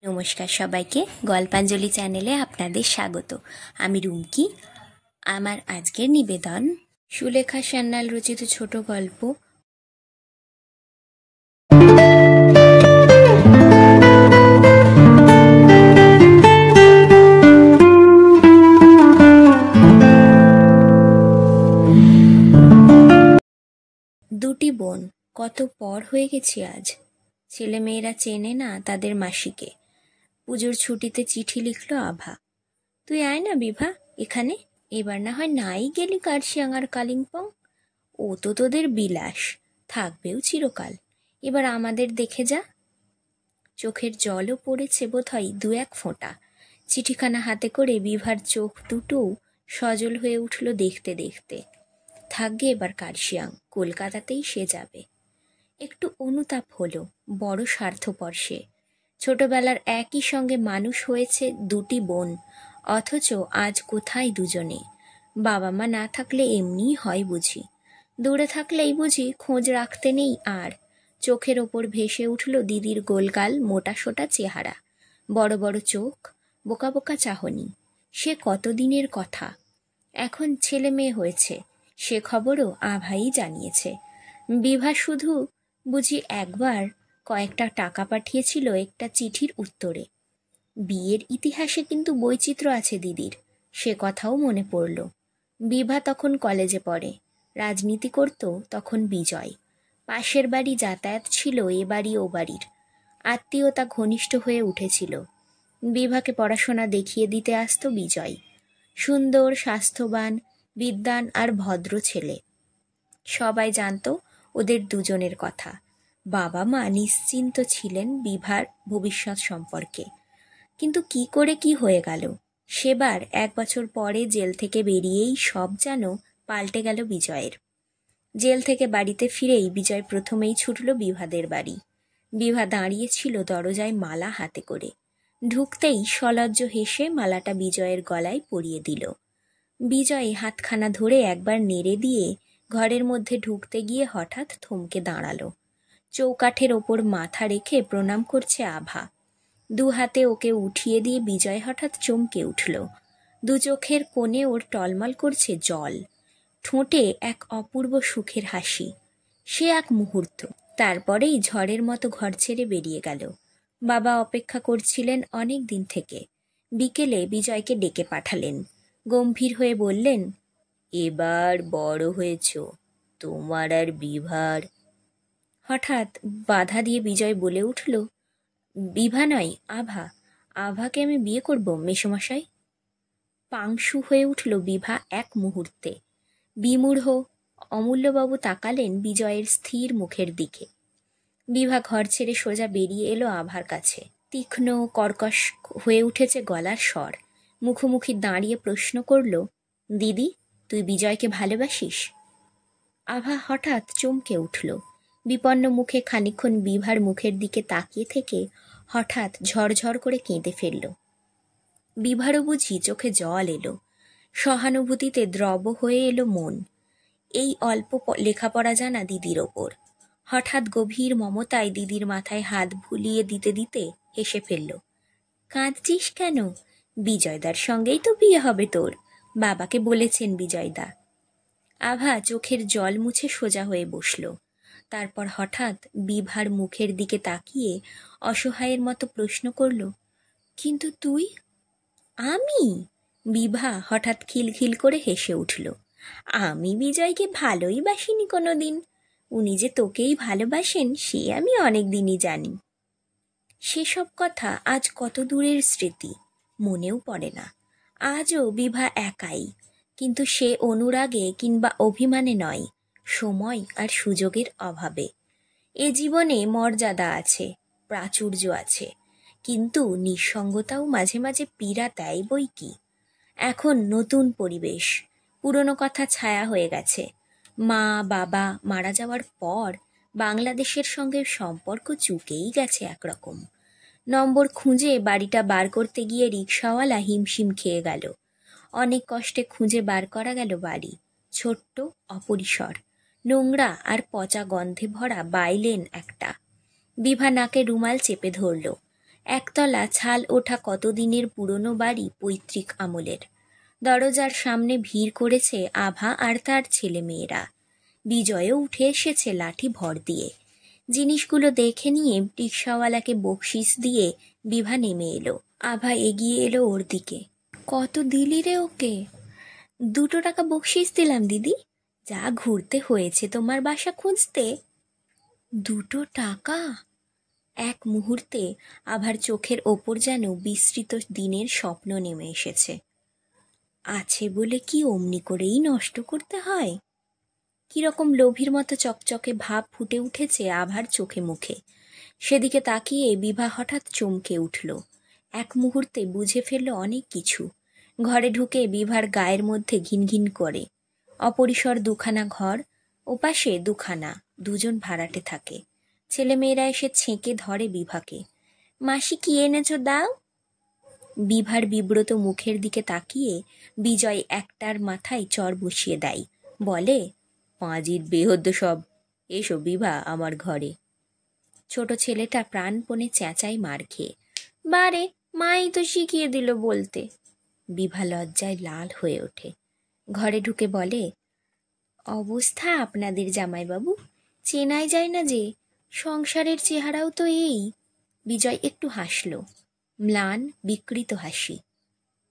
নমস্কার সবাইকে, গল্পাঞ্জলি চ্যানেলে আপনাদের স্বাগত। আমি রুমকি। আমার আজকের নিবেদন সুলেখা সান্যাল রচিত ছোট গল্প দুটি বোন। কত পর হয়ে গেছি আজ। ছেলেমেয়েরা চেনে না তাদের মাসিকে। পুজোর ছুটিতে চিঠি লিখল আভা। তুই আয় না বিভা এখানে, এবার না হয় নাই গেলি কার্শিয়াং আর কালিম্পং। ও তো তোদের বিলাস, থাকবেও চিরকাল। এবার আমাদের দেখে যা। চোখের জলও পড়েছে বোধহয় দু এক ফোঁটা। চিঠিখানা হাতে করে বিভার চোখ দুটো সজল হয়ে উঠল দেখতে দেখতে। থাকবে এবার কার্শিয়াং, কলকাতাতেই সে যাবে। একটু অনুতাপ হলো, বড় স্বার্থপর সে। ছোটবেলার একই সঙ্গে মানুষ হয়েছে দুটি বোন, অথচ আজ কোথায় দুজনে। বাবা মা না থাকলে এমনিই হয় বুঝি, দূরে থাকলেই বুঝি খোঁজ রাখতে নেই আর। চোখের ওপর ভেসে উঠল দিদির গোলগাল মোটা সোটা চেহারা, বড় বড় চোখ, বোকা বোকা চাহনি। সে কতদিনের কথা। এখন ছেলে মেয়ে হয়েছে, সে খবরও আভাই জানিয়েছে। বিভা শুধু বুঝি একবার কয়েকটা টাকা পাঠিয়েছিল একটা চিঠির উত্তরে। বিয়ের ইতিহাসে কিন্তু বৈচিত্র্য আছে দিদির, সে কথাও মনে পড়ল। বিভা তখন কলেজে পড়ে, রাজনীতি করত তখন বিজয়। পাশের বাড়ি যাতায়াত ছিল এ বাড়ি ও বাড়ির, আত্মীয়তা ঘনিষ্ঠ হয়ে উঠেছিল। বিভাকে পড়াশোনা দেখিয়ে দিতে আসতো বিজয়। সুন্দর, স্বাস্থ্যবান, বিদ্বান আর ভদ্র ছেলে। সবাই জানতো ওদের দুজনের কথা। বাবা মা নিশ্চিন্ত ছিলেন বিভার ভবিষ্যৎ সম্পর্কে। কিন্তু কি করে কি হয়ে গেল, সেবার 1 বছর পরে জেল থেকে বেরিয়েই সব যেন পাল্টে গেল বিজয়ের। জেল থেকে বাড়িতে ফিরেই বিজয় প্রথমেই ছুটল বিভাদের বাড়ি। বিভা দাঁড়িয়েছিল দরজায় মালা হাতে করে। ঢুকতেই সলজ্জ হেসে মালাটা বিজয়ের গলায় পরিয়ে দিল। বিজয় হাতখানা ধরে একবার নেড়ে দিয়ে ঘরের মধ্যে ঢুকতে গিয়ে হঠাৎ থমকে দাঁড়ালো। চৌকাঠের ওপর মাথা রেখে প্রণাম করছে আভা। 2 হাতে ওকে উঠিয়ে দিয়ে বিজয় হঠাৎ চমকে উঠল। 2 চোখের কোণে ওর টলমল করছে জল, ঠোঁটে এক অপূর্ব সুখের হাসি। সে এক মুহূর্ত, তারপরেই ঝড়ের মতো ঘর ছেড়ে বেরিয়ে গেল। বাবা অপেক্ষা করছিলেন অনেক দিন থেকে। বিকেলে বিজয়কে ডেকে পাঠালেন। গম্ভীর হয়ে বললেন, এবার বড় হয়েছ, তোমার আর বিভার। হঠাৎ বাধা দিয়ে বিজয় বলে উঠল, বিভা নয়, আভা। আভাকে আমি বিয়ে করব মেসোমশাই। পাংশু হয়ে উঠল বিভা এক মুহূর্তে। বিমূঢ় অমূল্যবাবু তাকালেন বিজয়ের স্থির মুখের দিকে। বিভা ঘর ছেড়ে সোজা বেরিয়ে এলো আভার কাছে। তীক্ষ্ণ কর্কশ হয়ে উঠেছে গলার স্বর। মুখোমুখি দাঁড়িয়ে প্রশ্ন করল, দিদি, তুই বিজয়কে ভালোবাসিস? আভা হঠাৎ চমকে উঠল। বিপন্ন মুখে খানিকক্ষণ বিভার মুখের দিকে তাকিয়ে থেকে হঠাৎ ঝরঝর করে কেঁদে ফেলল। বিভারও বুঝি চোখে জল এলো। সহানুভূতিতে দ্রব হয়ে এলো মন। এই অল্প লেখাপড়া জানা দিদির ওপর। হঠাৎ গভীর মমতায় দিদির মাথায় হাত ভুলিয়ে দিতে দিতে হেসে ফেলল। কাঁদছিস কেন? বিজয়দার সঙ্গেই তো বিয়ে হবে তোর, বাবাকে বলেছেন বিজয়দা। আভা চোখের জল মুছে সোজা হয়ে বসল। তারপর হঠাৎ বিভার মুখের দিকে তাকিয়ে অসহায়ের মতো প্রশ্ন করল, কিন্তু তুই? আমি? বিভা হঠাৎ খিলখিল করে হেসে উঠল। আমি বিজয়কে ভালোই বাসিনি কোনো দিন। উনি যে তোকেই ভালোবাসেন সে আমি অনেক দিনই জানি। সেসব কথা আজ কত দূরের স্মৃতি, মনেও পড়ে না। আজও বিভা একাই, কিন্তু সে অনুরাগে কিংবা অভিমানে নয়, সময় আর সুযোগের অভাবে। এ জীবনে মর্যাদা আছে, প্রাচুর্য আছে, কিন্তু নিঃসঙ্গতাও মাঝে মাঝে পীড়া দেয় বই কি। এখন নতুন পরিবেশ, পুরনো কথা ছায়া হয়ে গেছে। মা বাবা মারা যাওয়ার পর বাংলাদেশের সঙ্গে সম্পর্ক চুকেই গেছে একরকম। নম্বর খুঁজে বাড়িটা বার করতে গিয়ে রিকশাওয়ালা হিমশিম খেয়ে গেল। অনেক কষ্টে খুঁজে বার করা গেল বাড়ি। ছোট্ট, অপরিসর, নোংরা আর পচা গন্ধে ভরা বাইলেন একটা। বিভা নাকে রুমাল চেপে ধরল। একতলা ছাল ওঠা কতদিনের পুরনো বাড়ি, পৈতৃক আমলের। দরজার সামনে ভিড় করেছে আভা আর তার ছেলে মেয়েরা। বিজয়ও উঠে এসেছে লাঠি ভর দিয়ে। জিনিসগুলো দেখে নিয়ে রিক্সাওয়ালাকে বকশিস দিয়ে বিভা নেমে এলো। আভা এগিয়ে এলো ওর দিকে। কত দিলি রে ওকে? 2 টাকা বকশিস দিলাম দিদি। যা ঘুরতে হয়েছে তোমার বাসা খুঁজতে। 2 টাকা? এক মুহূর্তে আভার চোখের ওপর যেন বিস্তৃত দিনের স্বপ্ন নেমে এসেছে। আছে বলে কি অমনি করেই নষ্ট করতে হয়? কিরকম লোভীর মতো চকচকে ভাব ফুটে উঠেছে আভার চোখে মুখে। সেদিকে তাকিয়ে বিভা হঠাৎ চমকে উঠল। এক মুহূর্তে বুঝে ফেলল অনেক কিছু। ঘরে ঢুকে বিভার গায়ের মধ্যে ঘিনঘিন করে। অপরিসর 2খানা ঘর, ওপাশে 2খানা, 2জন ভাড়াটে থাকে। ছেলেমেয়েরা এসে ছেঁকে ধরে বিভাকে। মাসি কি এনেছ দাও। বিভার বিব্রত মুখের দিকে তাকিয়ে বিজয় একটার মাথায় চড় বসিয়ে দেয়। বলে, পাঁজির বেহদ্দ সব। এসো বিভা আমার ঘরে। ছোট ছেলেটা প্রাণপণে চেঁচাই মার খেয়ে। বারে, মাই তো শিখিয়ে দিল বলতে। বিভা লজ্জায় লাল হয়ে ওঠে। ঘরে ঢুকে বলে, অবস্থা আপনাদের জামাইবাবু, চেনাই যায় না যে। সংসারের চেহারাও তো এই। বিজয় একটু হাসল, ম্লান বিকৃত হাসি।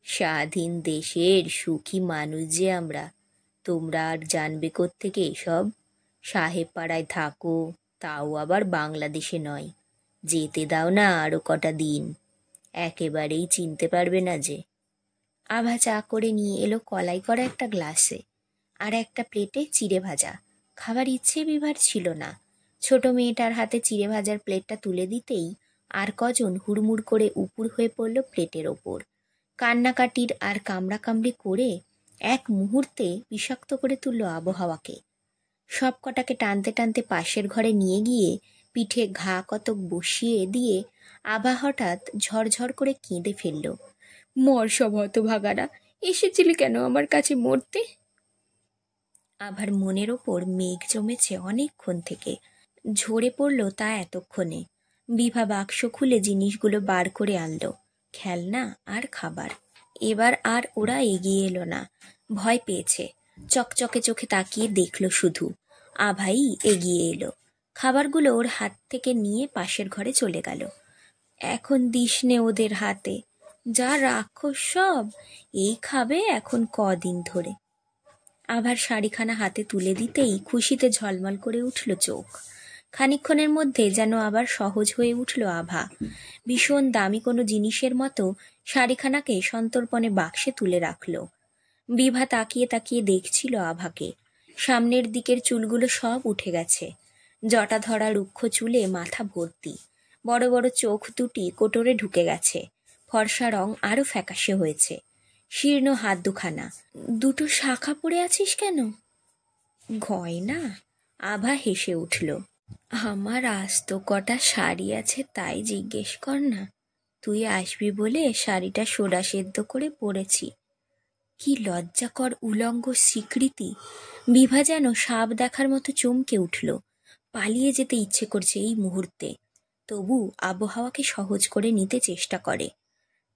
স্বাধীন দেশের সুখী মানুষ যে আমরা, তোমরা আর জানবে কোত্থেকে এসব? সাহেব পাড়ায় থাকো, তাও আবার বাংলাদেশে নয়। যেতে দাও না আরো কটা দিন, একেবারেই চিনতে পারবে না যে। আভা চা করে নিয়ে এলো কলাই করা একটা গ্লাসে, আর একটা প্লেটে চিড়ে ভাজা। খাবার ইচ্ছে বিভার ছিল না। ছোট মেয়েটার হাতে চিড়ে ভাজার প্লেটটা তুলে দিতেই আর কজন হুড়মুড় করে উপুর হয়ে পড়ল প্লেটের ওপর। কান্নাকাটির আর কামড়াকামড়ি করে এক মুহূর্তে বিষাক্ত করে তুলল আবহাওয়াকে। সব কটাকে টানতে টানতে পাশের ঘরে নিয়ে গিয়ে পিঠে ঘা কতক বসিয়ে দিয়ে আভা হঠাৎ ঝরঝর করে কেঁদে ফেলল। মর সব হতভাগারা, এসেছিলি কেন আমার কাছে মরতে? আভার মনের ওপর মেঘ জমেছে অনেকক্ষণ থেকে, ঝরে পড়ল তা এতক্ষণে। বিভা বাক্স খুলে জিনিসগুলো বার করে আনলো, খেলনা আর খাবার। এবার আর ওরা এগিয়ে এলো না, ভয় পেয়েছে। চকচকে চোখে তাকিয়ে দেখলো শুধু। আভাই এগিয়ে এলো, খাবারগুলো ওর হাত থেকে নিয়ে পাশের ঘরে চলে গেল। এখন দিস নে ওদের হাতে, যা রাক্ষস সব, এই খাবে এখন কদিন ধরে। আভার শাড়িখানা হাতে তুলে দিতেই খুশিতে ঝলমল করে উঠল চোখ। খানিকক্ষণের মধ্যে যেন আবার সহজ হয়ে উঠল আভা। ভীষণ দামি কোনো জিনিসের মতো শাড়িখানাকে সন্তর্পণে বাক্সে তুলে রাখল। বিভা তাকিয়ে তাকিয়ে দেখছিল আভাকে। সামনের দিকের চুলগুলো সব উঠে গেছে, জটা ধরা রুক্ষ চুলে মাথা ভর্তি। বড় বড় চোখ দুটি কোটরে ঢুকে গেছে, ফর্সা রং আরো ফ্যাকাশে হয়েছে। শীর্ণ হাত 2খানা। 2টো শাখা পরে আছিস কেন? গয়না? আভা হেসে উঠল। আমার আস্ত কটা শাড়ি আছে তাই জিজ্ঞেস কর না। তুই আসবি বলে শাড়িটা সোডা সেদ্ধ করে পরেছি। কি লজ্জাকর উলঙ্গ স্বীকৃতি! বিভা যেন সাপ দেখার মতো চমকে উঠল। পালিয়ে যেতে ইচ্ছে করছে এই মুহূর্তে, তবু আবহাওয়াকে সহজ করে নিতে চেষ্টা করে।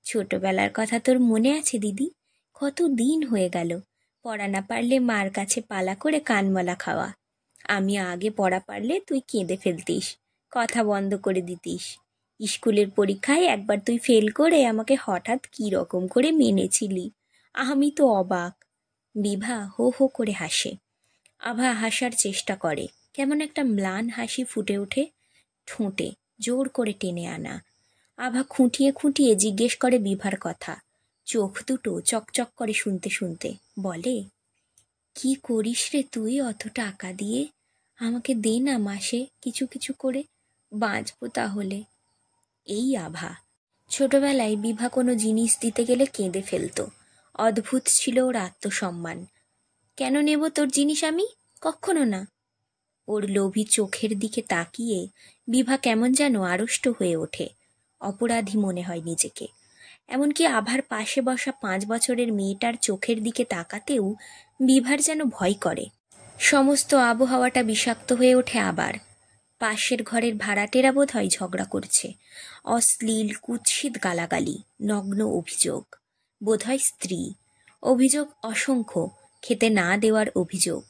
ছোটবেলার কথা তোর মনে আছে দিদি? কত দিন হয়ে গেল। পড়া না পারলে মার কাছে পালা করে কানমলা খাওয়া। আমি আগে পড়া পারলে তুই কেঁদে ফেলতিস, কথা বন্ধ করে দিতিস। স্কুলের পরীক্ষায় একবার তুই ফেল করে আমাকে হঠাৎ কি রকম করে মেনেছিলি, আমি তো অবাক। বিভা হো হো করে হাসে। আভা হাসার চেষ্টা করে, কেমন একটা ম্লান হাসি ফুটে ওঠে ঠোঁটে, জোর করে টেনে আনা। আভা খুঁটিয়ে খুঁটিয়ে জিজ্ঞেস করে বিভার কথা। চোখ দুটো চকচক করে শুনতে শুনতে বলে, কি করিস রে তুই অত টাকা দিয়ে? আমাকে দে না মাসে কিছু কিছু করে, বাঁচবো তাহলে। এই আভা। ছোটবেলায় বিভা কোনো জিনিস দিতে গেলে কেঁদে ফেলতো। অদ্ভুত ছিল ওর আত্মসম্মান। কেন নেব তোর জিনিস আমি? কখনো না। ওর লোভী চোখের দিকে তাকিয়ে বিভা কেমন যেন আড়ষ্ট হয়ে ওঠে, অপরাধী মনে হয় নিজেকে। এমনকি আভার পাশে বসা 5 বছরের মেয়েটার চোখের দিকে তাকাতেও বিভার যেন ভয় করে। সমস্ত আবহাওয়াটা বিষাক্ত হয়ে ওঠে আবার। পাশের ঘরের ভাড়াটেরা বোধ হয় ঝগড়া করছে। অশ্লীল কুৎসিত গালাগালি, নগ্ন অভিযোগ, বোধহয় স্ত্রী। অভিযোগ অসংখ্য, খেতে না দেওয়ার অভিযোগ,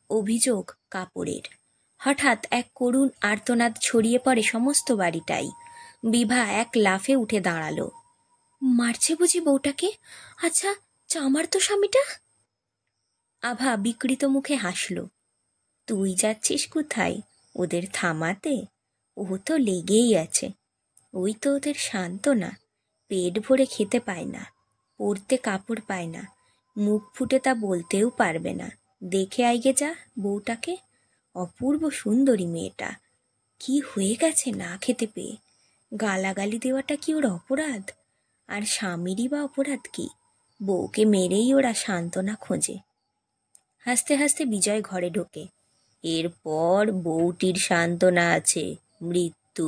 অভিযোগ কাপড়ের। হঠাৎ এক করুণ আর্তনাদ ছড়িয়ে পড়ে সমস্ত বাড়িটাই। বিভা এক লাফে উঠে দাঁড়ালো। মারছে বুঝি বউটাকে? আচ্ছা, চামার তো স্বামীটা। আভা বিকৃত মুখে হাসল। তুই যাচ্ছিস কোথায়? ওদের থামাতে? ও তো লেগেই আছে। ওই তো ওদের সান্ত্বনা। পেট ভরে খেতে পায় না, পরতে কাপড় পায় না, মুখ ফুটে তা বলতেও পারবে না। দেখে আইগে যা বউটাকে। অপূর্ব সুন্দরী মেয়েটা। কি হয়ে গেছে না খেতে পেয়ে? গালাগালি দেওয়াটা কি ওর অপরাধ? আর স্বামীরই বা অপরাধ কি? বউকে মেরেই ওরা সান্ত্বনা খোঁজে। হাসতে হাসতে বিজয় ঘরে ঢোকে। এরপর বউটির সান্ত্বনা আছে মৃত্যু।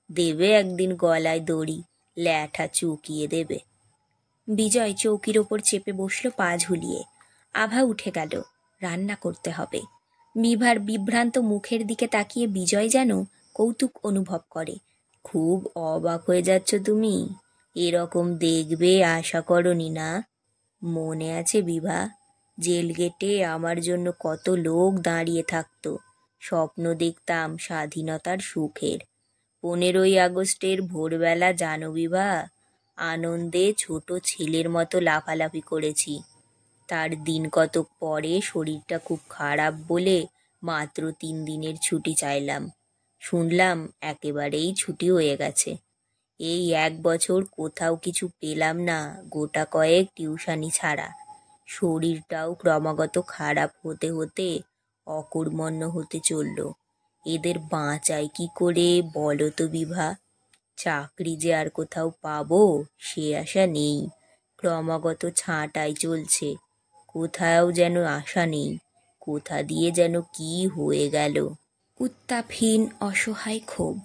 দেবে একদিন গলায় দড়ি, ল্যাঠা চুকিয়ে দেবে। বিজয় চৌকির ওপর চেপে বসল পা ঝুলিয়ে। আভা উঠে গেল। রান্না করতে হবে। বিভার বিভ্রান্ত মুখের দিকে তাকিয়ে বিজয় যেন কৌতুক অনুভব করে। খুব অবাক হয়ে যাচ্ছ তুমি? এরকম দেখবে আশা করনি না? মনে আছে বিভা, জেল গেটে আমার জন্য কত লোক দাঁড়িয়ে থাকতো। স্বপ্ন দেখতাম স্বাধীনতার সুখের। 15ই আগস্টের ভোরবেলা জানো বিভা, আনন্দে ছোট ছেলের মতো লাফালাফি করেছি। তার দিন কতক পরে শরীরটা খুব খারাপ বলে মাত্র 3 দিনের ছুটি চাইলাম। শুনলাম একেবারেই ছুটি হয়ে গেছে। এই 1 বছর কোথাও কিছু পেলাম না, গোটা কয়েক টিউশনি ছাড়া। শরীরটাও ক্রমাগত খারাপ হতে হতে অকর্মণ্য হতে চলল। এদের বাঁচাই কি করে বলো তো বিভা? চাকরি যে আর কোথাও পাবো সে আশা নেই। ক্রমাগত ছাঁটাই চলছে। কোথাও যেন আশা নেই। কোথা দিয়ে যেন কি হয়ে গেল। উত্তাপহীন অসহায় ক্ষোভ।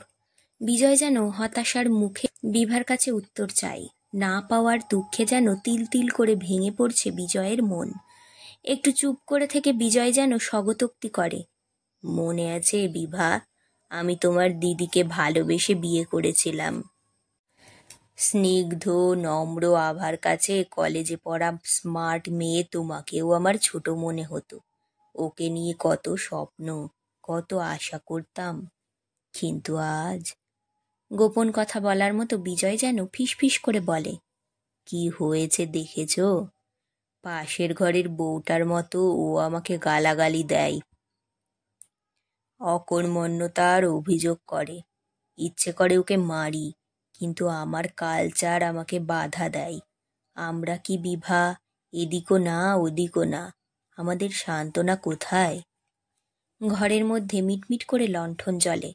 বিজয় যেন হতাশার মুখে বিভার কাছে উত্তর চাই। না পাওয়ার দুঃখে যেন তিল তিল করে ভেঙে পড়ছে বিজয়ের মন। একটু চুপ করে থেকে বিজয় যেন স্বগতোক্তি করে। মনে আছে বিভা, আমি তোমার দিদিকে ভালোবেসে বিয়ে করেছিলাম। স্নিগ্ধ নম্র আভার কাছে কলেজে পড়া স্মার্ট মেয়ে তোমাকেও আমার ছোট মনে হতো। ওকে নিয়ে কত স্বপ্ন, কত আশা করতাম। কিন্তু আজ। গোপন কথা বলার মতো বিজয় যেন ফিসফিস করে বলে, কি হয়েছে দেখেছ? পাশের ঘরের বউটার মতো ও আমাকে গালাগালি দেয়, অকর্মণ্যতার অভিযোগ করে। ইচ্ছে করে ওকে মারি, কিন্তু আমার কালচার আমাকে বাধা দেয়। আমরা কি বিভা এদিকও না ওদিকও না? আমাদের সান্ত্বনা কোথায়? ঘরের মধ্যে মিটমিট করে লণ্ঠন জ্বলে।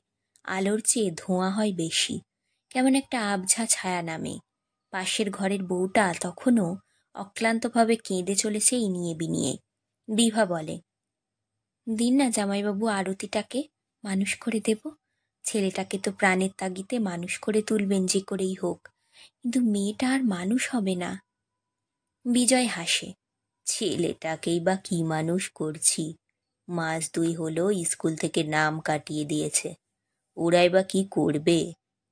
আলোর চেয়ে ধোঁয়া হয় বেশি। কেমন একটা আবঝা ছায়া নামে। পাশের ঘরের বউটা তখনও অক্লান্তভাবে কেঁদে চলেছে ইনিয়ে বিনিয়ে। বিভা বলে, দিন না জামাইবাবু আরতিটাকে, মানুষ করে দেব। ছেলেটাকে তো প্রাণের তাগিতে মানুষ করে তুলবেন যে করেই হোক, কিন্তু মেয়েটা আর মানুষ হবে না। বিজয় হাসে। ছেলেটাকেই বা কি মানুষ করছি? 2 মাস হলো স্কুল থেকে নাম কাটিয়ে দিয়েছে। ওরাই বা কি করবে?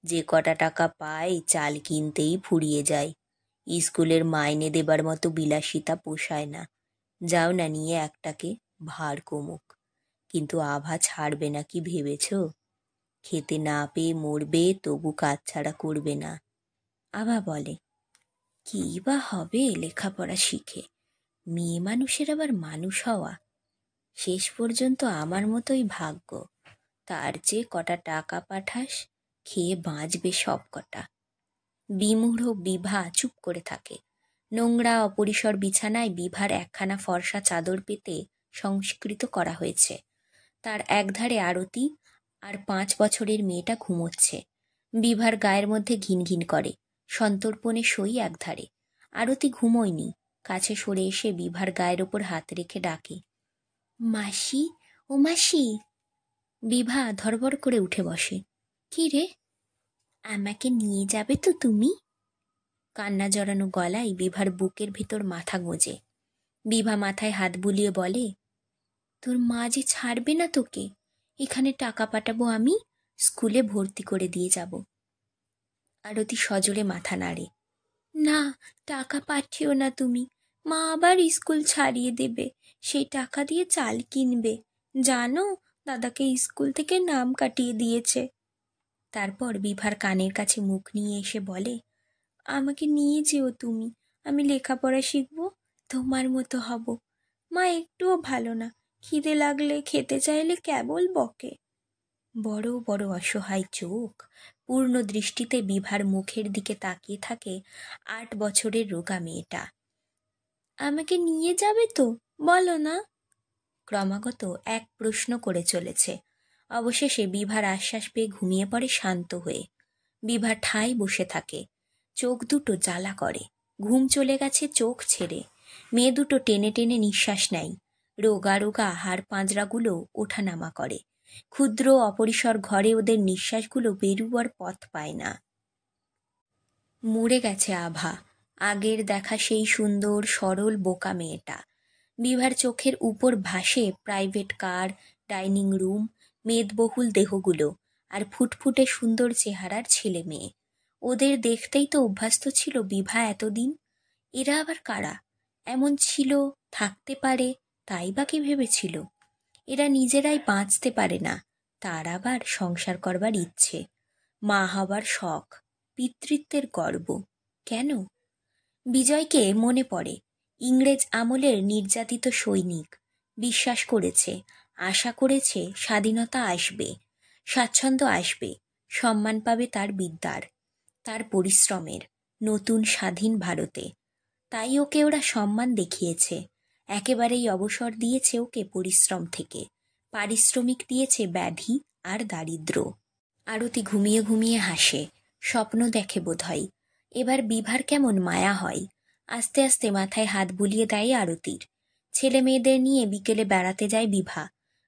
যে কটা টাকা পায় চাল কিনতেই ফুরিয়ে যায়। স্কুলের মাইনে দেবার মতো বিলাসিতা পোষায় না। যাও না নিয়ে একটাকে, ভার কমুক। কিন্তু আভা ছাড়বে না কি ভেবেছ? খেতে না পেয়ে মরবে, তবু কাজ ছাড়া করবে না। আভা বলে, কি বা হবে লেখাপড়া শিখে? মেয়ে মানুষের আবার মানুষ হওয়া। শেষ পর্যন্ত আমার মতোই ভাগ্য। তার চেয়ে কটা টাকা পাঠাস, খেয়ে বাঁচবে সব কটা। বিমূঢ় বিভা চুপ করে থাকে। নোংরা অপরিসর বিছানায় বিভার একখানা ফর্সা চাদর পেতে সংস্কৃত করা হয়েছে। তার একধারে আরতি আর 5 বছরের মেয়েটা ঘুমোচ্ছে। বিভার গায়ের মধ্যে ঘিনঘিন করে। সন্তর্পণে সই একধারে। আরতি ঘুমোয়নি। কাছে সরে এসে বিভার গায়ের ওপর হাত রেখে ডাকে, মাসি, ও মাসি। বিভা ধরবর করে উঠে বসে। কি রে? আমাকে নিয়ে যাবে তো তুমি? কান্না জড়ানো গলায় বিভার বুকের ভিতর মাথা গোঁজে। বিভা মাথায় হাত বুলিয়ে বলে, তোর মা যে ছাড়বে না তোকে, এখানে টাকা পাঠাবো আমি, স্কুলে ভর্তি করে দিয়ে যাব। আরতি সজোরে মাথা নাড়ে। না, টাকা পাঠিও না তুমি, মা আবার স্কুল ছাড়িয়ে দেবে, সেই টাকা দিয়ে চাল কিনবে। জানো, দাদাকে স্কুল থেকে নাম কাটিয়ে দিয়েছে। তারপর বিভার কানের কাছে মুখ নিয়ে এসে বলে, আমাকে নিয়ে যেও তুমি, আমি লেখাপড়া শিখবো, তোমার মতো হব। মা একটুও ভালো না, খিদে লাগলে খেতে চাইলে কেবল বকে। বড় বড় অসহায় চোখ পূর্ণ দৃষ্টিতে বিভার মুখের দিকে তাকিয়ে থাকে 8 বছরের রোগা মেয়েটা। আমাকে নিয়ে যাবে তো, বলো না। ক্রমাগত এক প্রশ্ন করে চলেছে। অবশেষে বিভার আশ্বাস পেয়ে ঘুমিয়ে পড়ে শান্ত হয়ে। বিভা ঠায় বসে থাকে, চোখ দুটো জ্বালা করে। ঘুম চলে গেছে চোখ ছেড়ে। মেয়ে দুটো টেনে টেনে নিঃশ্বাস নেয়। রোগা রোগা হাড় পাঁজরাগুলো ওঠানামা করে। ক্ষুদ্র অপরিসর ঘরে ওদের নিঃশ্বাসগুলো বেরুবার পথ পায় না। মরে গেছে আভা, আগের দেখা সেই সুন্দর সরল বোকা মেয়েটা। বিভার চোখের উপর ভাসে প্রাইভেট কার, ডাইনিং রুম, মেদবহুল দেহগুলো, আর ফুটফুটে সুন্দর চেহারার ছেলে মেয়ে। ওদের দেখতেই তো অভ্যস্ত ছিল বিভা এতদিন। এরা আবার কারা? এমন ছিল, থাকতে পারে, তাই বা কি ভেবেছিল? এরা নিজেরাই বাঁচতে পারে না, তার আবার সংসার করবার ইচ্ছে, মা হবার শখ, পিতৃত্বের গর্ব। কেন? বিজয়কে মনে পড়ে, ইংরেজ আমলের নির্যাতিত সৈনিক। বিশ্বাস করেছে, আশা করেছে স্বাধীনতা আসবে, স্বাচ্ছন্দ্য আসবে, সম্মান পাবে তার বিদ্যার, তার পরিশ্রমের, নতুন স্বাধীন ভারতে। তাই ওকে ওরা সম্মান দেখিয়েছে, একেবারেই অবসর দিয়েছে ওকে পরিশ্রম থেকে, পারিশ্রমিক দিয়েছে ব্যাধি আর দারিদ্র। আরতি ঘুমিয়ে ঘুমিয়ে হাসে, স্বপ্ন দেখে বোধহয়। এবার বিভার কেমন মায়া হয়। আস্তে আস্তে মাথায় হাত বুলিয়ে দেয় আরতির। ছেলে মেয়েদের নিয়ে বিকেলে বেড়াতে যায় বিভা।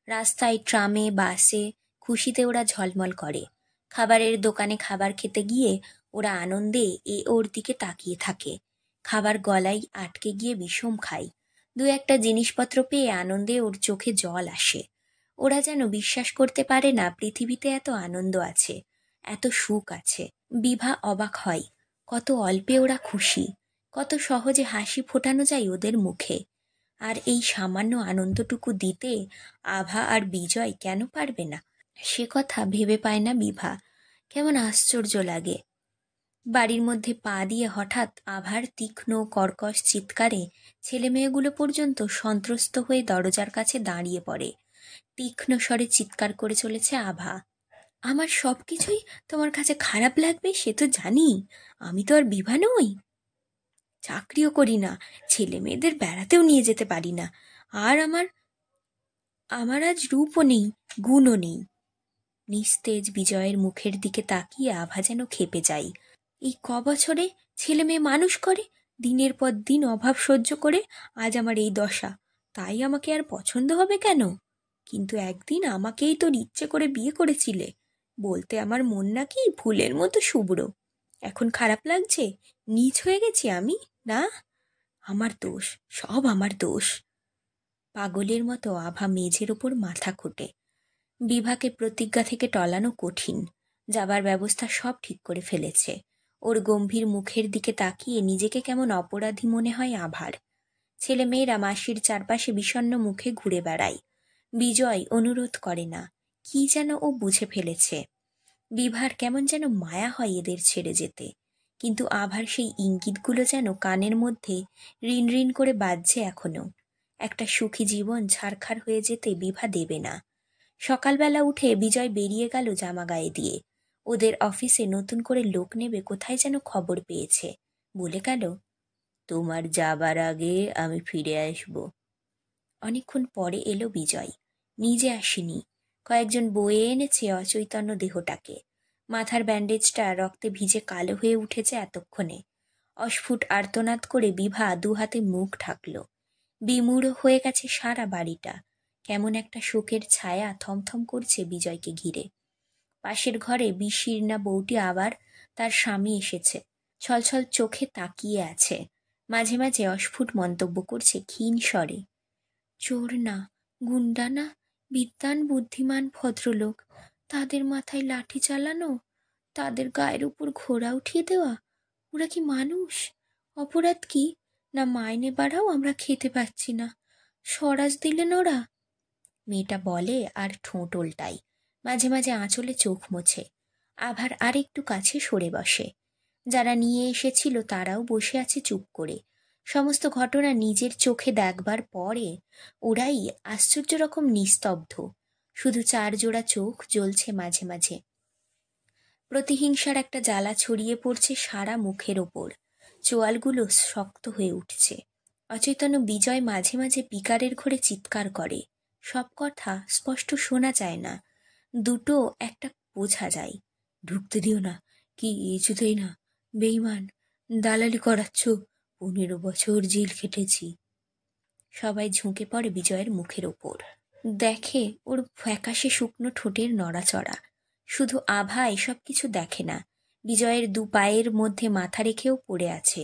রাস্তায়, ট্রামে, বাসে খুশিতে ওরা ঝলমল করে। খাবারের দোকানে খাবার খেতে গিয়ে ওরা আনন্দে ওর দিকে তাকিয়ে থাকে। খাবার গলায় আটকে গিয়ে বিষম খায়। দু একটা জিনিসপত্র পেয়ে আনন্দে ওর চোখে জল আসে। ওরা যেন বিশ্বাস করতে পারে না পৃথিবীতে এত আনন্দ আছে, এত সুখ আছে। বিভা অবাক হয়, কত অল্পে ওরা খুশি, কত সহজে হাসি ফোটানো যায় ওদের মুখে। আর এই সামান্য আনন্দটুকু দিতে আভা আর বিজয় কেন পারবে না? সে কথা ভেবে পায় না বিভা। কেমন আশ্চর্য লাগে। বাড়ির মধ্যে পা দিয়ে হঠাৎ আভার তীক্ষ্ণ কর্কশ চিৎকারে ছেলে মেয়েগুলো পর্যন্ত সন্ত্রস্ত হয়ে দরজার কাছে দাঁড়িয়ে পড়ে। তীক্ষ্ণ স্বরে চিৎকার করে চলেছে আভা, আমার সব কিছুই তোমার কাছে খারাপ লাগবে সে তো জানি, আমি তো আর বিভা নই, চাকরিও করি না, ছেলে মেয়েদের বেড়াতেও নিয়ে যেতে পারি না, আর আমার আমার আজ রূপও নেই, গুণও নেই। নিস্তেজ বিজয়ের মুখের দিকে তাকিয়ে আভা যেন ক্ষেপে যায়। এই বছরে ছেলে মেয়ে মানুষ করে, দিনের পর দিন অভাব সহ্য করে আজ আমার এই দশা, তাই আমাকে আর পছন্দ হবে কেন? কিন্তু একদিন আমাকেই তোর ইচ্ছে করে বিয়ে করেছিলে, বলতে আমার মন নাকি ফুলের মতো শুভ্র। এখন খারাপ লাগছে, নীচ হয়ে গেছি আমি? না, আমার দোষ, সব আমার দোষ। পাগলের মতো আভা মেঝের ওপর মাথা খুঁটে। বিভাকে প্রতিজ্ঞা থেকে টলানো কঠিন। যাবার ব্যবস্থা সব ঠিক করে ফেলেছে। ওর গম্ভীর মুখের দিকে তাকিয়ে নিজেকে কেমন অপরাধী মনে হয় আভার। ছেলে মেয়েরা মাসির চারপাশে বিষণ্ণ মুখে ঘুরে বেড়ায়। বিজয় অনুরোধ করে না, কি যেন ও বুঝে ফেলেছে। বিভার কেমন যেন মায়া হয় এদের ছেড়ে যেতে, কিন্তু আভার সেই ইঙ্গিতগুলো যেন কানের মধ্যে রিন রিন করে বাজছে এখনো। একটা সুখী জীবন ছারখার হয়ে যেতে বিভা দেবে না। সকালবেলা উঠে বিজয় বেরিয়ে গেল জামা গায়ে দিয়ে। ওদের অফিসে নতুন করে লোক নেবে কোথায় যেন খবর পেয়েছে। বলে গেল, তোমার যাবার আগে আমি ফিরে আসব। অনেকক্ষণ পরে এলো বিজয়। নিজে আসেনি, কয়েকজন বয়ে এনেছে অচৈতন্য দেহটাকে। মাথার ব্যান্ডেজটা রক্তে ভিজে কালো হয়ে উঠেছে এতক্ষণে। অস্ফুট আর্তনাদ করে বিভা দুহাতে মুখ ঢাকল। বিমূঢ় হয়ে গেছে সারা বাড়িটা। কেমন একটা শোকের ছায়া থমথম করছে বিজয়কে ঘিরে। পাশের ঘরে বিশীর্ণা বউটি আবার তার স্বামী এসেছে, ছলছল চোখে তাকিয়ে আছে। মাঝে মাঝে অস্ফুট মন্তব্য করছে ক্ষীণ স্বরে, চোর না, গুন্ডা না, বিদ্বান বুদ্ধিমান ভদ্রলোক, তাদের মাথায় লাঠি চালানো, তাদের গায়ের উপর ঘোড়া উঠিয়ে দেওয়া, ওরা কি মানুষ? অপরাধ কি? না মাইনে বাড়াও, আমরা খেতে পাচ্ছি না, স্বরাজ দিলেন ওরা। মেয়েটা বলে আর ঠোঁট ওল্টায়, মাঝে মাঝে আঁচলে চোখ মোছে। আভার আরেকটু কাছে সরে বসে। যারা নিয়ে এসেছিল তারাও বসে আছে চুপ করে। সমস্ত ঘটনা নিজের চোখে দেখবার পরে ওরাই আশ্চর্য রকম নিস্তব্ধ। শুধু 4 জোড়া চোখ জ্বলছে মাঝে মাঝে। প্রতিহিংসার একটা জ্বালা ছড়িয়ে পড়ছে সারা মুখের ওপর। চোয়ালগুলো শক্ত হয়ে উঠছে। অচৈতন্য বিজয় মাঝে মাঝে পিকারের ঘরে চিৎকার করে। সব কথা স্পষ্ট শোনা যায় না, দুটো একটা বোঝা যায়। ঢুকতে দিও না, কি কিছুতেই না, বেঈমান, দালালি করাচ্ছ, 15 বছর জেল খেটেছি। সবাই ঝুঁকে পড়ে বিজয়ের মুখের ওপর, দেখে ওর ফ্যাকাশে শুকনো ঠোঁটের নড়াচড়া। শুধু আভা এসব কিছু দেখে না। বিজয়ের 2 পায়ের মধ্যে মাথা রেখেও পড়ে আছে।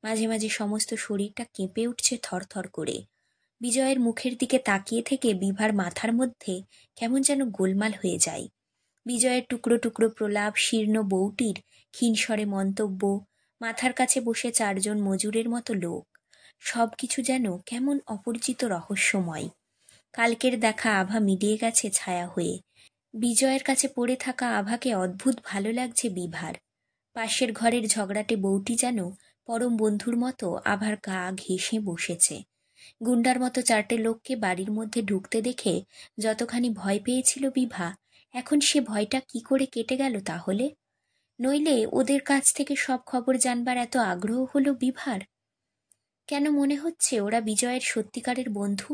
মাঝে মাঝে সমস্ত শরীরটা কেঁপে উঠছে থরথর করে। বিজয়ের মুখের দিকে তাকিয়ে থেকে বিভার মাথার মধ্যে কেমন যেন গোলমাল হয়ে যায়। বিজয়ের টুকরো টুকরো প্রলাপ, শীর্ণ বউটির ক্ষীণস্বরে মন্তব্য, মাথার কাছে বসে 4 জন মজুরের মতো লোক, সব কিছু যেন কেমন অপরিচিত রহস্যময়। কালকের দেখা আভা মিলিয়ে গেছে ছায়া হয়ে। বিজয়ের কাছে পড়ে থাকা আভাকে অদ্ভুত ভালো লাগছে বিভার। পাশের ঘরের ঝগড়াটে বউটি যেন পরম বন্ধুর মতো আভার গা ঘেঁষে বসেছে। গুন্ডার মতো 4টে লোককে বাড়ির মধ্যে ঢুকতে দেখে যতখানি ভয় পেয়েছিল বিভা, এখন সে ভয়টা কি করে কেটে গেল তাহলে? নইলে ওদের কাছ থেকে সব খবর জানবার এত আগ্রহ হলো বিভার? কেন মনে হচ্ছে ওরা বিজয়ের সত্যিকারের বন্ধু?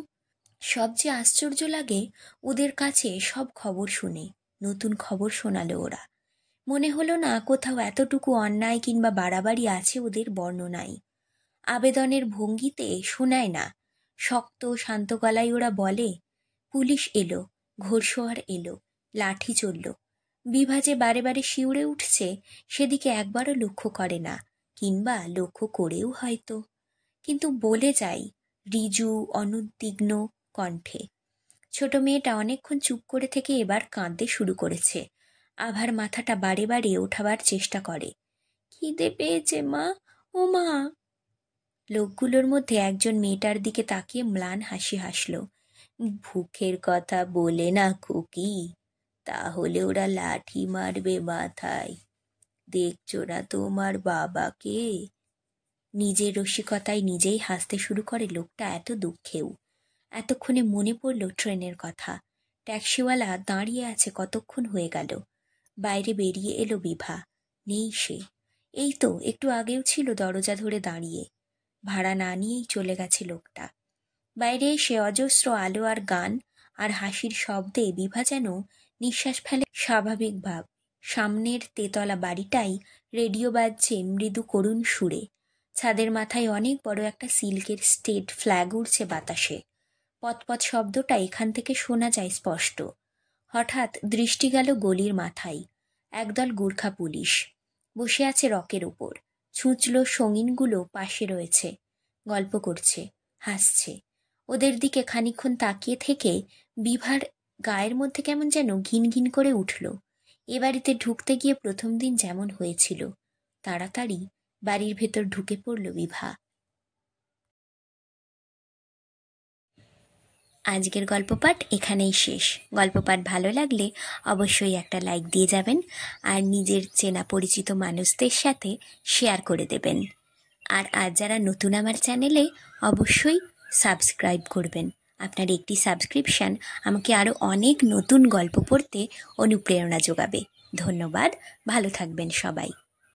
সবচেয়ে আশ্চর্য লাগে ওদের কাছে সব খবর শুনে। নতুন খবর শোনালো ওরা। মনে হলো না কোথাও এতটুকু অন্যায় কিংবা বাড়াবাড়ি আছে ওদের বর্ণনায়। আবেদনের ভঙ্গিতে শোনায় না, শক্ত শান্ত গলায় ওরা বলে, পুলিশ এলো, ঘোড়সওয়ার এলো, লাঠি চলল। বিভা যে বারে বারে শিউরে উঠছে সেদিকে একবারও লক্ষ্য করে না, কিংবা লক্ষ্য করেও হয়তো, কিন্তু বলে যাই ঋজু অনুদ্বিগ্ন কণ্ঠে। ছোট মেয়েটা অনেকক্ষণ চুপ করে থেকে এবার কাঁদতে শুরু করেছে। আভার মাথাটা বারে বারে ওঠাবার চেষ্টা করে। খিদে পেয়েছে মা, ও মা। লোকগুলোর মধ্যে একজন মেয়েটার দিকে তাকিয়ে ম্লান হাসি হাসল। ভুখের কথা বলে না খুকি, তাহলে ওরা লাঠি মারবে মাথায়। দেখছো না তোমার বাবাকে? নিজের রসিকতায় নিজেই হাসতে শুরু করে লোকটা এত দুঃখেও। এতক্ষণে মনে পড়ল ট্রেনের কথা। ট্যাক্সিওয়ালা দাঁড়িয়ে আছে কতক্ষণ হয়ে গেল। বাইরে বেরিয়ে এলো বিভা। নেই সে। এই তো একটু আগেও ছিল দরজা ধরে দাঁড়িয়ে। ভাড়া না নিয়েই চলে গেছে লোকটা। বাইরে এসে অজস্র আলো আর গান আর হাসির শব্দে বিভা যেন নিঃশ্বাস ফেলে স্বাভাবিক ভাব। সামনের তেতলা বাড়িটাই রেডিও বাজছে মৃদু করুণ সুরে। ছাদের মাথায় অনেক বড় একটা সিল্কের স্টেট ফ্ল্যাগ উড়ছে বাতাসে। পথপথ শব্দটা এখান থেকে শোনা যায় স্পষ্ট। হঠাৎ দৃষ্টি গেল গলির মাথায়। একদল গুর্খা পুলিশ বসে আছে রকের ওপর। ছুঁচলো সঙ্গিনগুলো পাশে রয়েছে, গল্প করছে, হাসছে। ওদের দিকে খানিকক্ষণ তাকিয়ে থেকে বিভার গায়ের মধ্যে কেমন যেন ঘিন ঘিন করে উঠল। এ বাড়িতে ঢুকতে গিয়ে প্রথম দিন যেমন হয়েছিল, তাড়াতাড়ি বাড়ির ভেতর ঢুকে পড়ল বিভা। আজকের গল্প পাঠ এখানেই শেষ। গল্প পাঠ ভালো লাগলে অবশ্যই একটা লাইক দিয়ে যাবেন আর নিজের চেনা পরিচিত মানুষদের সাথে শেয়ার করে দেবেন। আর আজ যারা নতুন আমার চ্যানেলে, অবশ্যই সাবস্ক্রাইব করবেন। আপনার একটি সাবস্ক্রিপশান আমাকে আরও অনেক নতুন গল্প পড়তে অনুপ্রেরণা যোগাবে। ধন্যবাদ। ভালো থাকবেন সবাই।